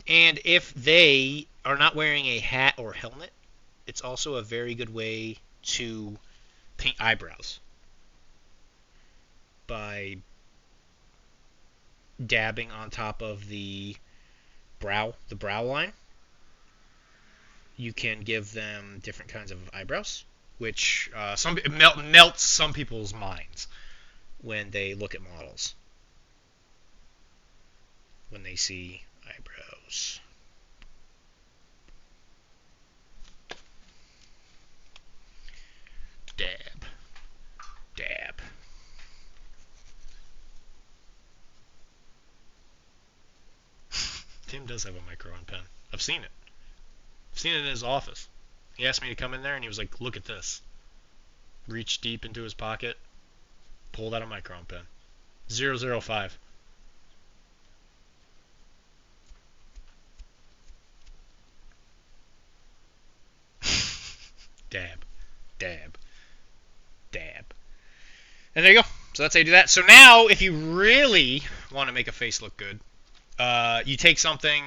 And if they are not wearing a hat or helmet, it's also a very good way to paint eyebrows by dabbing on top of the brow line. You can give them different kinds of eyebrows, which melts some people's minds when they look at models, when they see eyebrows. Dab, dab. Tim does have a micro pen. I've seen it. I've seen it in his office. He asked me to come in there, and he was like, "Look at this." Reached deep into his pocket, pulled out a micron pen. 005. Dab, dab, dab. And there you go. So that's how you do that. So now, if you really want to make a face look good, you take something.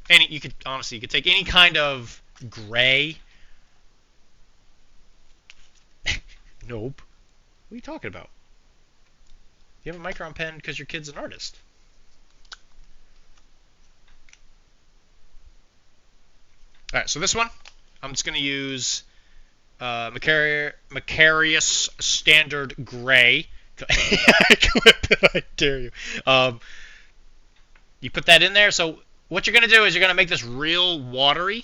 You could take any kind of gray. Nope. What are you talking about? You have a micron pen because your kid's an artist. All right. So this one, I'm just going to use Macarius Standard Gray. I dare you. You put that in there. So what you're going to do is you're going to make this real watery.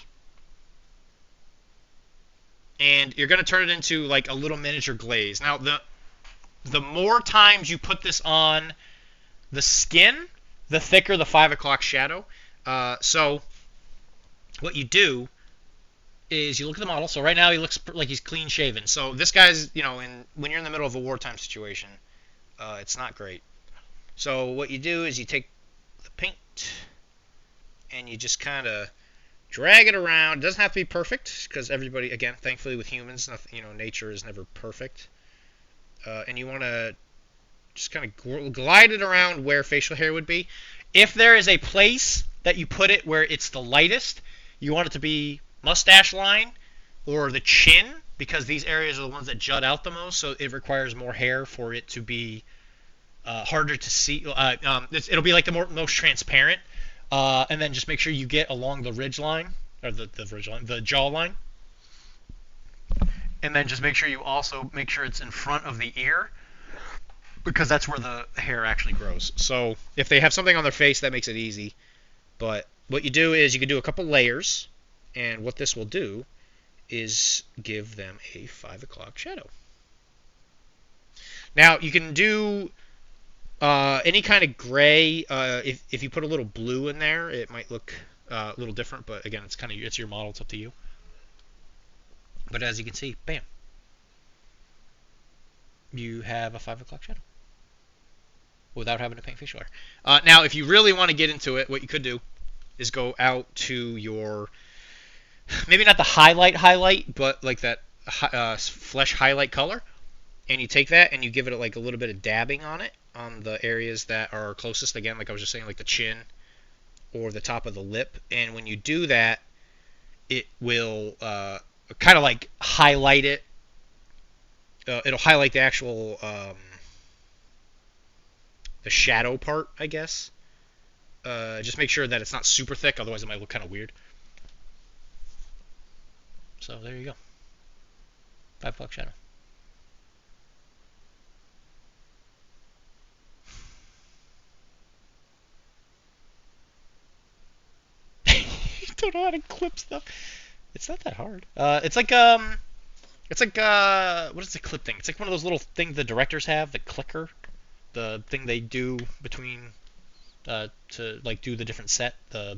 And you're going to turn it into like a little miniature glaze. Now, the more times you put this on the skin, the thicker the 5 o'clock shadow. So what you do is you look at the model. So right now he looks like he's clean shaven. So this guy's, when you're in the middle of a wartime situation, it's not great. So what you do is you take the paint and you just kind of drag it around. It doesn't have to be perfect because everybody, again, thankfully with humans, nothing, nature is never perfect. And you want to just kind of glide it around where facial hair would be. If there is a place that you put it where it's the lightest, you want it to be mustache line or the chin, because these areas are the ones that jut out the most, so it requires more hair for it to be harder to see. It'll be like the most transparent. And then just make sure you get along the ridge line, or the ridge line, the jaw line. And then just make sure you also make sure it's in front of the ear, because that's where the hair actually grows. So if they have something on their face, that makes it easy. But what you do is you can do a couple layers, and what this will do is give them a 5 o'clock shadow. Now you can do any kind of gray. If you put a little blue in there, it might look a little different. But again, it's your model. It's up to you. But as you can see, bam, you have a 5 o'clock shadow without having to paint facial hair. Now, if you really want to get into it, what you could do is go out to your, maybe not the highlight, but like that flesh highlight color, and you take that and you give it like a little bit of dabbing on it on the areas that are closest. Again, like I was just saying, like the chin or the top of the lip. And when you do that, it will kind of like highlight it. It'll highlight the actual the shadow part, I guess. Just make sure that it's not super thick, otherwise it might look kind of weird. So there you go. 5 o'clock shadow. You don't know how to clip stuff. It's not that hard. What is the clip thing? It's like one of those little things the directors have, the clicker, the thing they do between to like do the the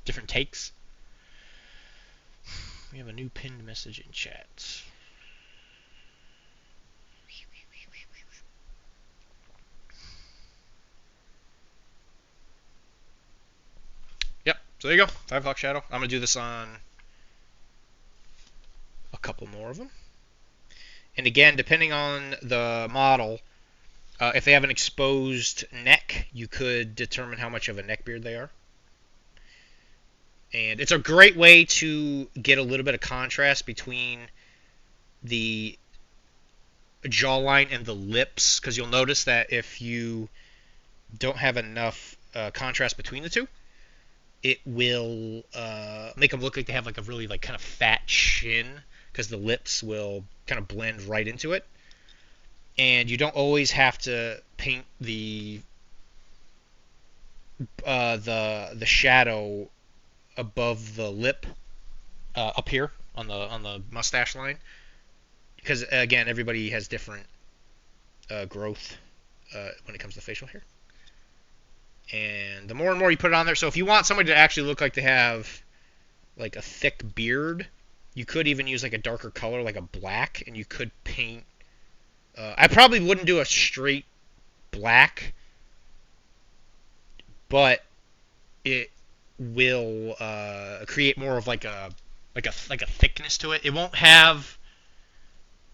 different takes. We have a new pinned message in chat. Yep. So there you go. 5 o'clock shadow. I'm gonna do this on a couple more of them. And again, depending on the model, if they have an exposed neck, you could determine how much of a neck beard they are. And it's a great way to get a little bit of contrast between the jawline and the lips, because you'll notice that if you don't have enough contrast between the two, it will make them look like they have like a really like kind of fat chin, because the lips will kind of blend right into it. And you don't always have to paint the shadow above the lip up here on the mustache line, because again everybody has different growth when it comes to facial hair. And the more and more you put it on there, so if you want somebody to actually look like they have like a thick beard, you could even use like a darker color, like a black, and you could paint. I probably wouldn't do a straight black, but it will create more of like a thickness to it. It won't have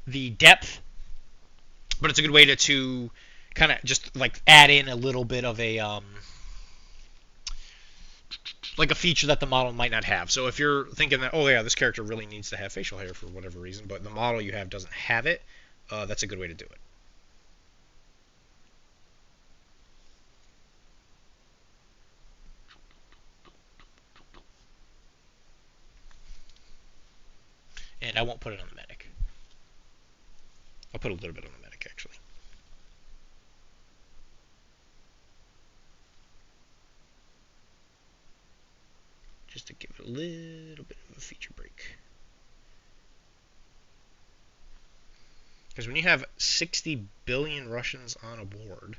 the depth, but it's a good way to kind of just like add in a little bit of a like a feature that the model might not have. So if you're thinking that, oh yeah, this character really needs to have facial hair for whatever reason, but the model you have doesn't have it, that's a good way to do it. And I won't put it on the medic. I'll put a little bit on the medic actually. Just to give it a little bit of a feature break. Because when you have 60 billion Russians on a board,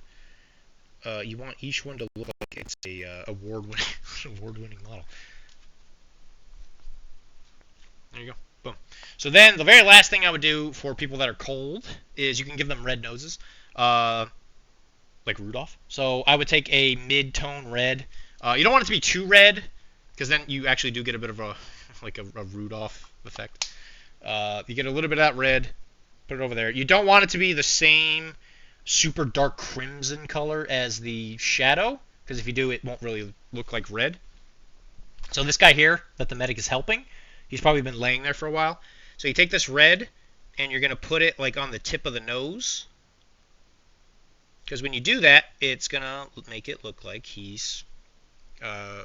you want each one to look like it's a award-winning model. There you go. Boom. So then the very last thing I would do for people that are cold is you can give them red noses, like Rudolph. So I would take a mid-tone red. You don't want it to be too red, because then you actually do get a bit of a like a Rudolph effect. You get a little bit of that red, put it over there. You don't want it to be the same super dark crimson color as the shadow, because if you do, it won't really look like red. So this guy here that the medic is helping, he's probably been laying there for a while. So you take this red and you're going to put it like on the tip of the nose, because when you do that, it's going to make it look like he's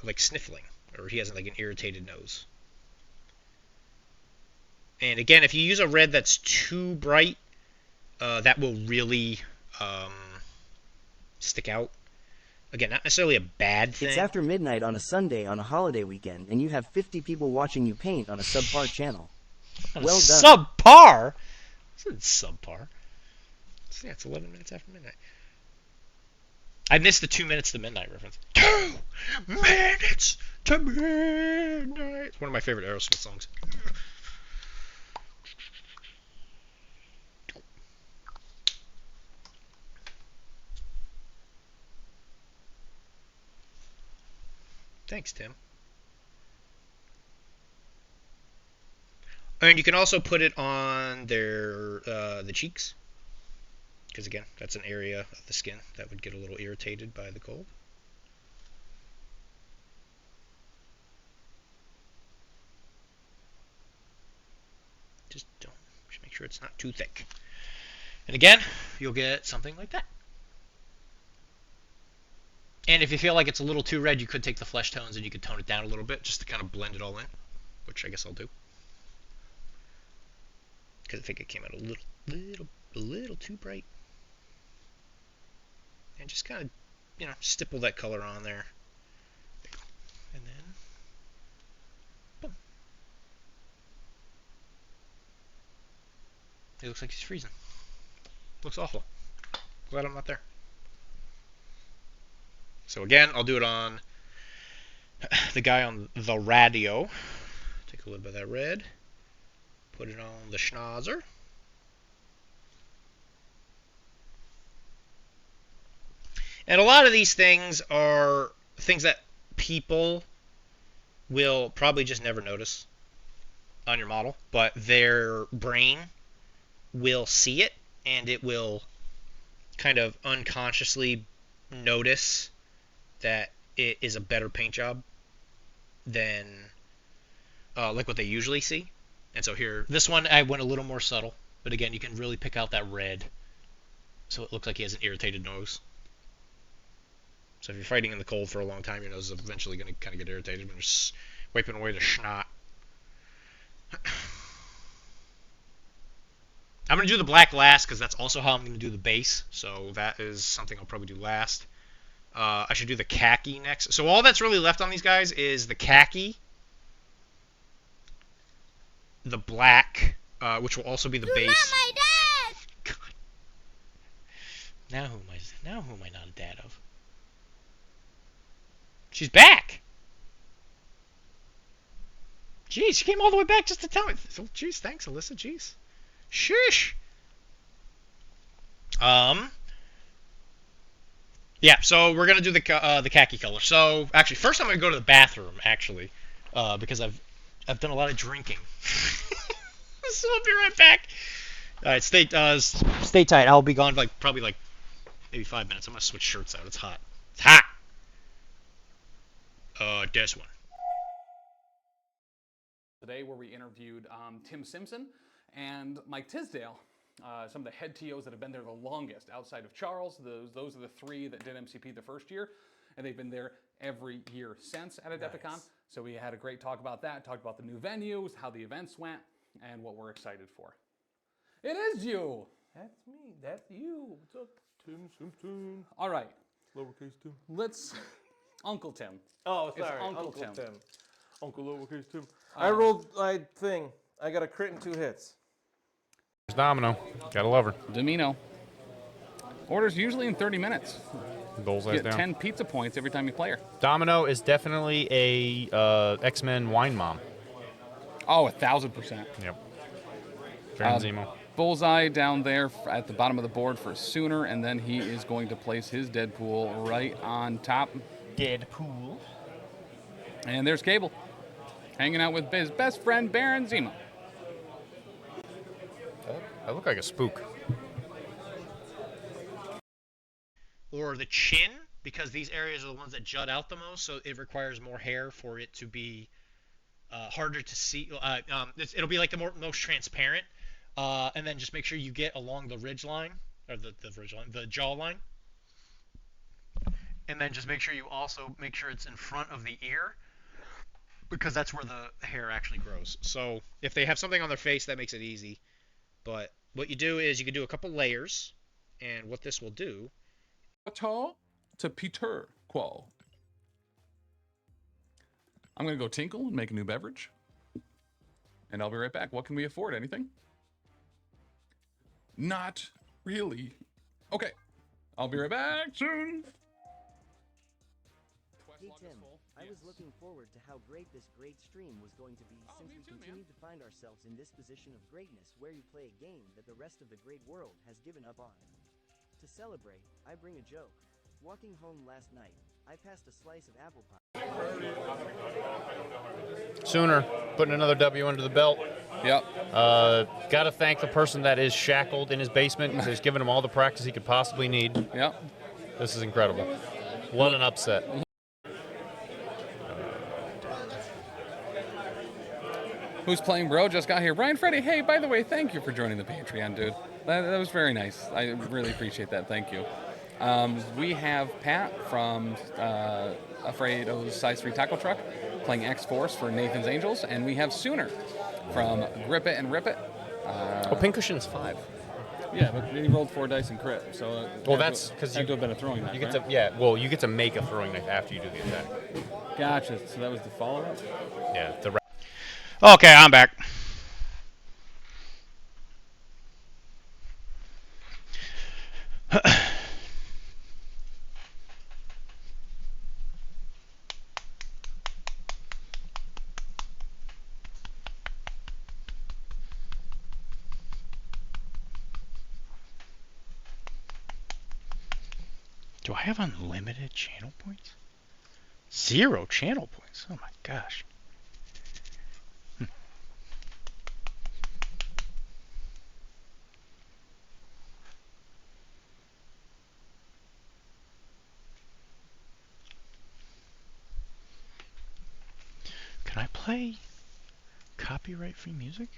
like sniffling, or he has like an irritated nose. And again, if you use a red that's too bright, that will really stick out. Again, not necessarily a bad thing. It's after midnight on a Sunday on a holiday weekend, and you have 50 people watching you paint on a subpar channel. Well done. Subpar? It's subpar. Yeah, it's 11 minutes after midnight. I missed the 2 minutes to midnight reference. 2 minutes to midnight. It's one of my favorite Aerosmith songs. Thanks, Tim. And you can also put it on the cheeks, because again, that's an area of the skin that would get a little irritated by the cold. Just make sure it's not too thick. And again, you'll get something like that. And if you feel like it's a little too red, you could take the flesh tones and you could tone it down a little bit just to kind of blend it all in, which I guess I'll do. Because I think it came out a little too bright. And just kind of, stipple that color on there. And then, boom. It looks like he's freezing. Looks awful. Glad I'm not there. So again, I'll do it on the guy on the radio. Take a little bit of that red. Put it on the schnauzer. And a lot of these things are things that people will probably just never notice on your model, but their brain will see it, and it will kind of unconsciously notice that it is a better paint job. than like what they usually see. And so here, this one I went a little more subtle, but again, you can really pick out that red, so it looks like he has an irritated nose. So if you're fighting in the cold for a long time, your nose is eventually going to kind of get irritated when you're wiping away the snot. I'm going to do the black last because that's also how I'm going to do the base. So that is something I'll probably do last. I should do the khaki next. So all that's really left on these guys is the khaki, the black, which will also be the base. Not my dad! God. Now who am I not a dad of? She's back. Jeez, she came all the way back just to tell me. Oh, jeez, thanks, Alyssa. Jeez. Shush. Yeah, so we're gonna do the khaki color. So actually, first I'm gonna go to the bathroom actually, because I've done a lot of drinking. So I'll be right back. All right, stay tight. I'll be gone probably maybe 5 minutes. I'm gonna switch shirts out. It's hot. It's hot. This one. Today, where we interviewed Tim Simpson and Mike Tisdale, some of the head TOs that have been there the longest outside of Charles. Those are the three that did MCP the first year, and they've been there every year since at Adepticon. Nice. So we had a great talk about that, talked about the new venues, how the events went, and what we're excited for. It is you! That's me. That's you. What's up, Tim Simpson? All right. Lowercase Tim. Let's... Uncle Tim. Oh, sorry. It's Uncle Tim. Tim. Uncle Lowercase Tim. I rolled my thing. I got a crit and 2 hits. There's Domino. Gotta love her. Domino. Orders usually in 30 minutes. Bullseye's You get down. 10 pizza points every time you play her. Domino is definitely a X-Men wine mom. Oh, 1,000%. Yep. Baron Zemo. Bullseye down there at the bottom of the board for Sooner, and then he is going to place his Deadpool right on top. Deadpool. And there's Cable, hanging out with his best friend, Baron Zemo. I look like a spook. Or the chin, because these areas are the ones that jut out the most, so it requires more hair for it to be harder to see. It'll be like the most transparent. And then just make sure you get along the ridge line, or the jaw line. And then just make sure you also make sure it's in front of the ear, because that's where the hair actually grows. So if they have something on their face, that makes it easy. But what you do is you can do a couple layers, and what this will do... To Peter Quo. I'm going to go tinkle and make a new beverage. And I'll be right back. What can we afford? Anything? Not really. Okay. I'll be right back soon. Hey Tim, I was looking forward to how great this great stream was going to be since we continue to find ourselves in this position of greatness where you play a game that the rest of the great world has given up on. To celebrate, I bring a joke. Walking home last night, I passed a slice of apple pie. Sooner, putting another W under the belt. Yep. Got to thank the person that is shackled in his basement because he's given him all the practice he could possibly need. Yep. This is incredible. What an upset. Who's playing, bro? Just got here. Brian Freddy, hey, by the way, thank you for joining the Patreon, dude. That was very nice. I really appreciate that. Thank you. We have Pat from Afrado's Size 3 Taco Truck playing X-Force for Nathan's Angels, and we have Sooner from Grip It and Rip It. Pincushion's 5. Yeah, but he rolled 4 dice and crit, so Well, that's because you have been a throwing knife. You get right? to you get to make a throwing knife after you do the attack. Gotcha. So that was the follow-up. Yeah. Okay, I'm back. Do I have unlimited channel points? 0 channel points. Oh my gosh. play copyright-free music?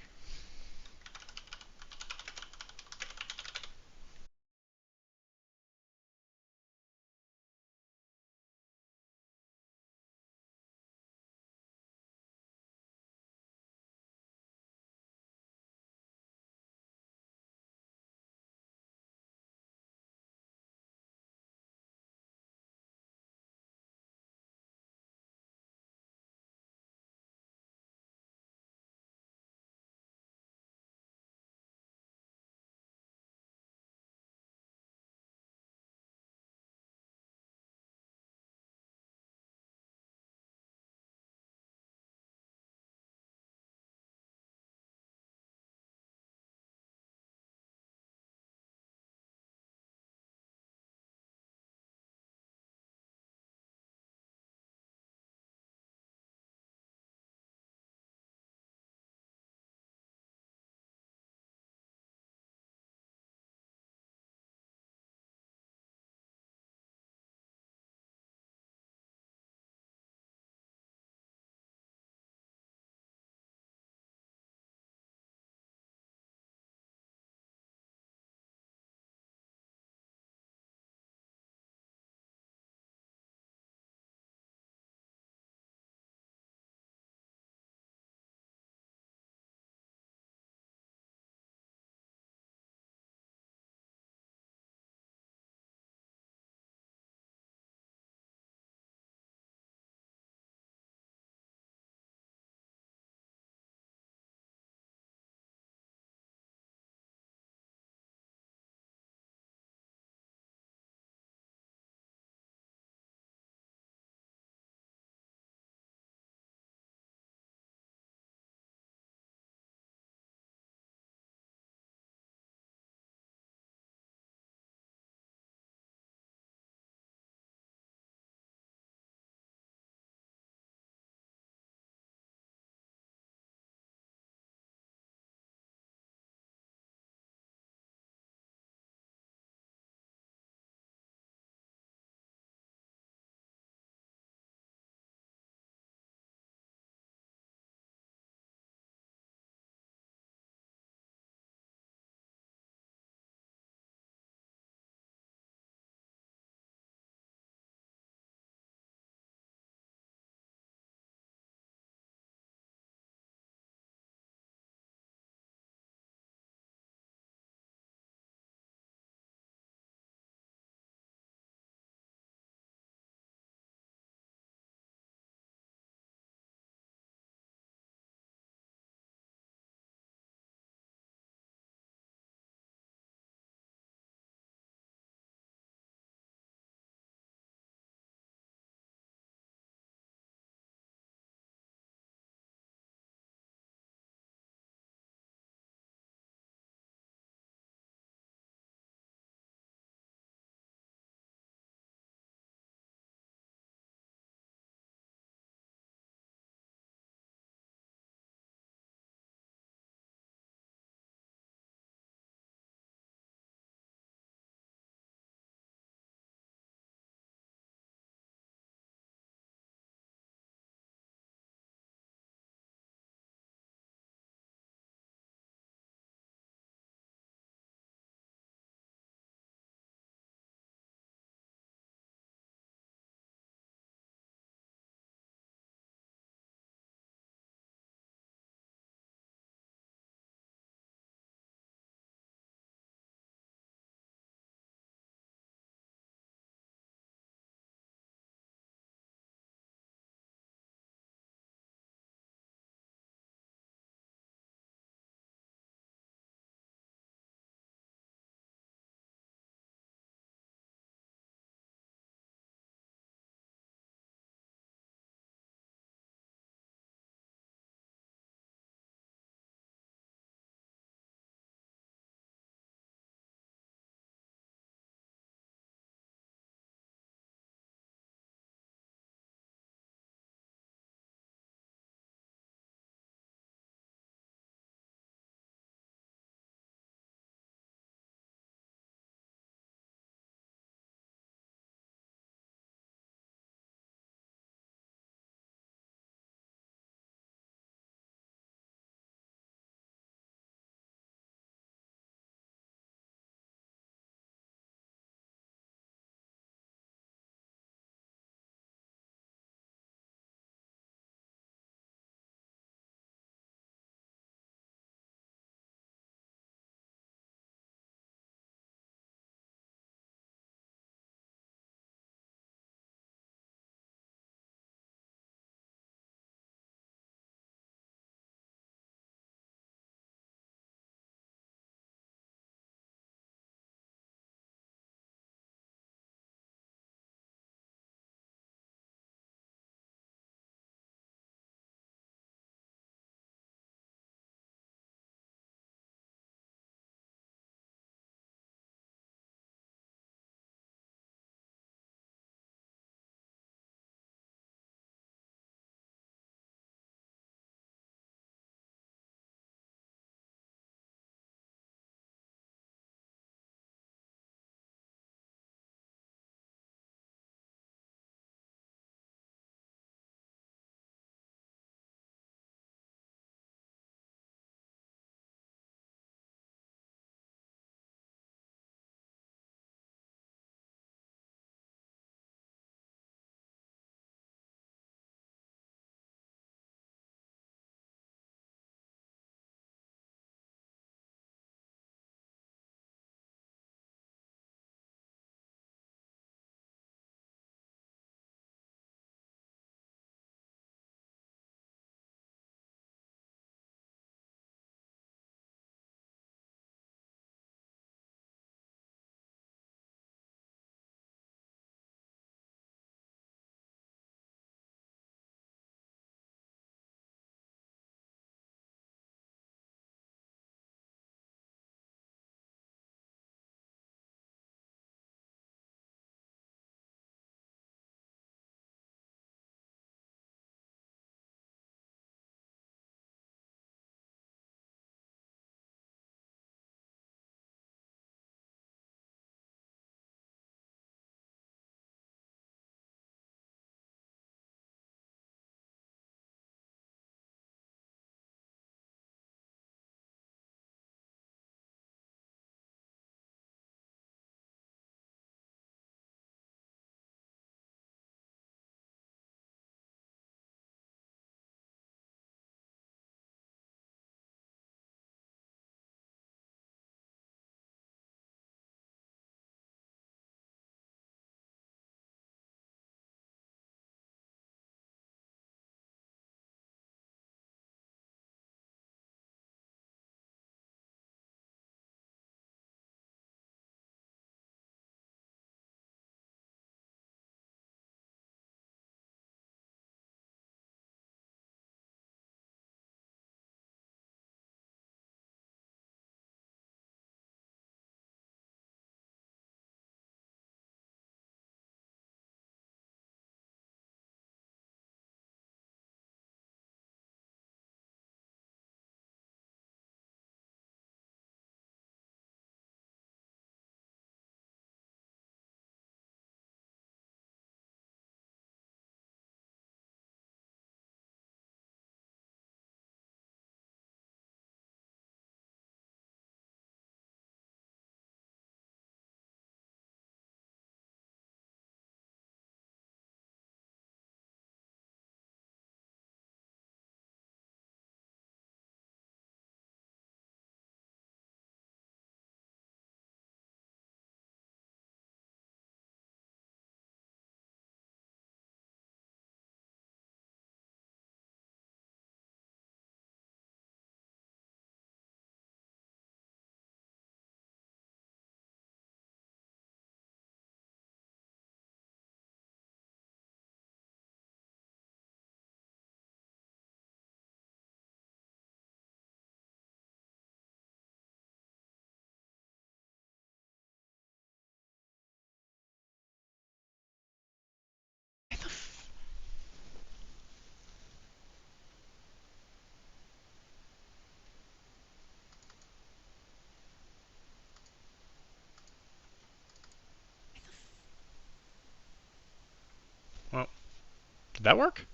Did that work?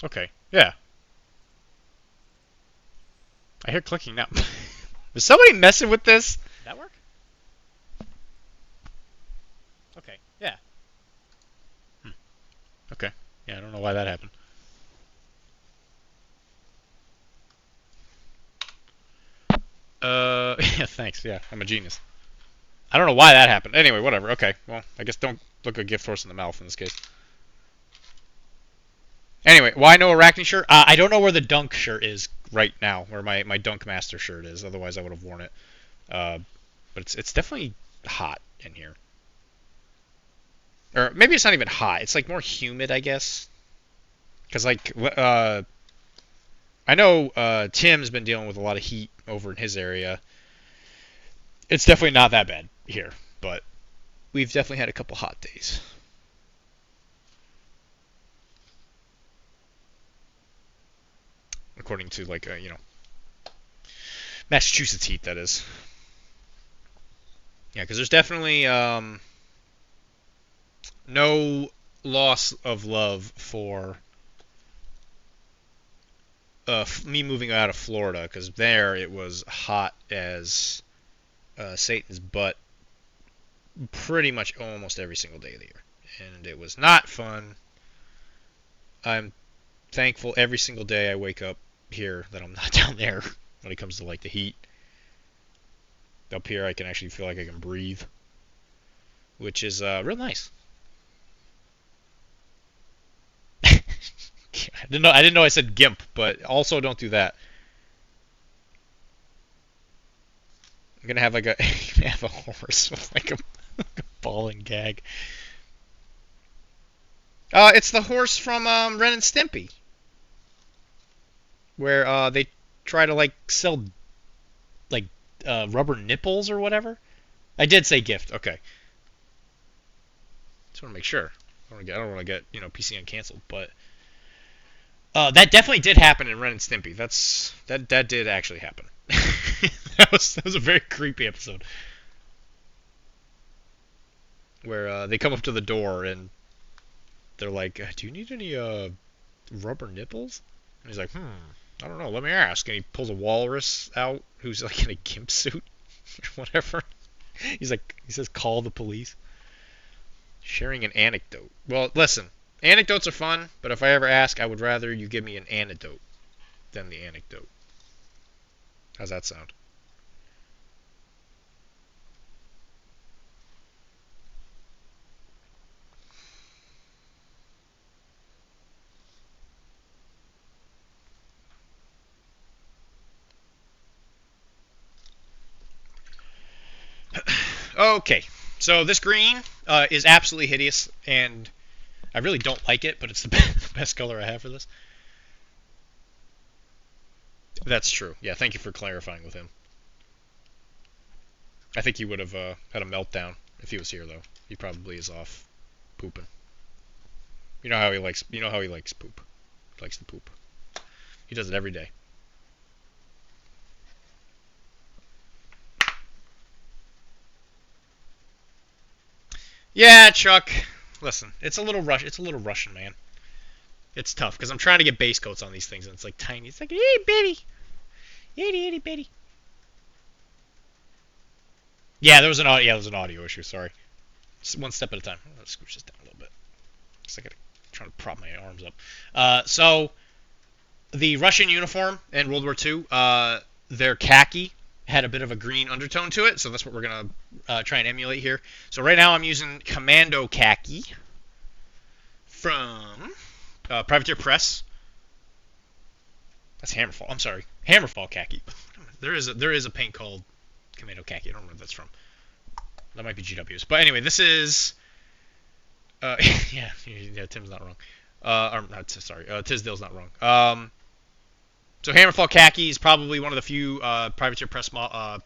Okay. Yeah. I hear clicking now. Is somebody messing with this? Did that work? Okay. Yeah. Okay. Yeah, I don't know why that happened. Yeah, thanks. Yeah, I'm a genius. I don't know why that happened. Anyway, whatever. Okay. Well, I guess don't look a gift horse in the mouth in this case. Anyway, why no Arachne shirt? I don't know where the Dunk shirt is right now, where my Dunk Master shirt is. Otherwise, I would have worn it. Uh, but it's definitely hot in here. Or maybe it's not even hot. It's like more humid, I guess. Because like I know Tim's been dealing with a lot of heat over in his area. It's definitely not that bad here, but we've definitely had a couple hot days. According to like Massachusetts heat, that is. Yeah, because there's definitely no loss of love for me moving out of Florida, because there it was hot as Satan's butt pretty much almost every single day of the year. And it was not fun. I'm thankful every single day I wake up here that I'm not down there when it comes to like the heat. Up here I can actually feel like I can breathe, which is real nice. I didn't know I said gimp, but also don't do that. I'm gonna have like a have a horse with like a ball and gag. It's the horse from Ren and Stimpy, where they try to like sell like rubber nipples or whatever. I did say gift. Okay, just want to make sure. I don't want to get PCN canceled, but that definitely did happen in Ren and Stimpy. That did actually happen. That was a very creepy episode where they come up to the door and they're like, "Do you need any rubber nipples?" And he's like, I don't know. Let me ask. And he pulls a walrus out who's like in a gimp suit or whatever. He says, call the police. Sharing an anecdote. Well, listen, anecdotes are fun, but if I ever ask, I would rather you give me an anecdote than the anecdote. How's that sound? Okay, so this green is absolutely hideous, and I really don't like it, but it's the best color I have for this. That's true. Yeah, thank you for clarifying with him. I think he would have had a meltdown if he was here, though. He probably is off pooping. You know how he likes. You know how he likes poop. He likes to poop. He does it every day. Yeah, Chuck. Listen, it's a little rush. It's a little Russian, man. It's tough because I'm trying to get base coats on these things, and it's like tiny. It's like itty bitty, itty bitty. Yeah, there was an audio. Yeah, there was an audio issue. Sorry. Just one step at a time. Let's scooch this down a little bit. Because I gotta try to prop my arms up. So the Russian uniform in World War II, their khaki had a bit of a green undertone to it, so that's what we're gonna try and emulate here. So right now I'm using Commando khaki from Privateer Press. That's Hammerfall. I'm sorry, Hammerfall khaki. There is a paint called Commando khaki. I don't know where that's from. That might be GW's. But anyway, this is yeah, Tim's not wrong. Tisdale's not wrong. So Hammerfall khaki is probably one of the few Privateer Press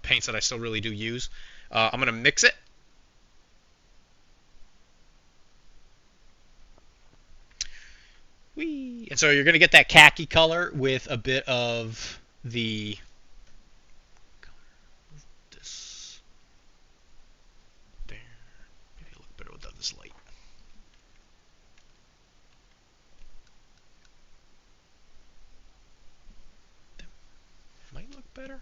paints that I still really do use. I'm gonna mix it. Whee! And so you're gonna get that khaki color with a bit of the this there. Maybe look better without this light. better?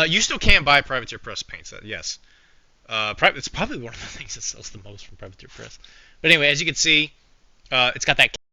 You still can buy Privateer Press paints. Yes. It's probably one of the things that sells the most from Privateer Press. But anyway, as you can see, it's got that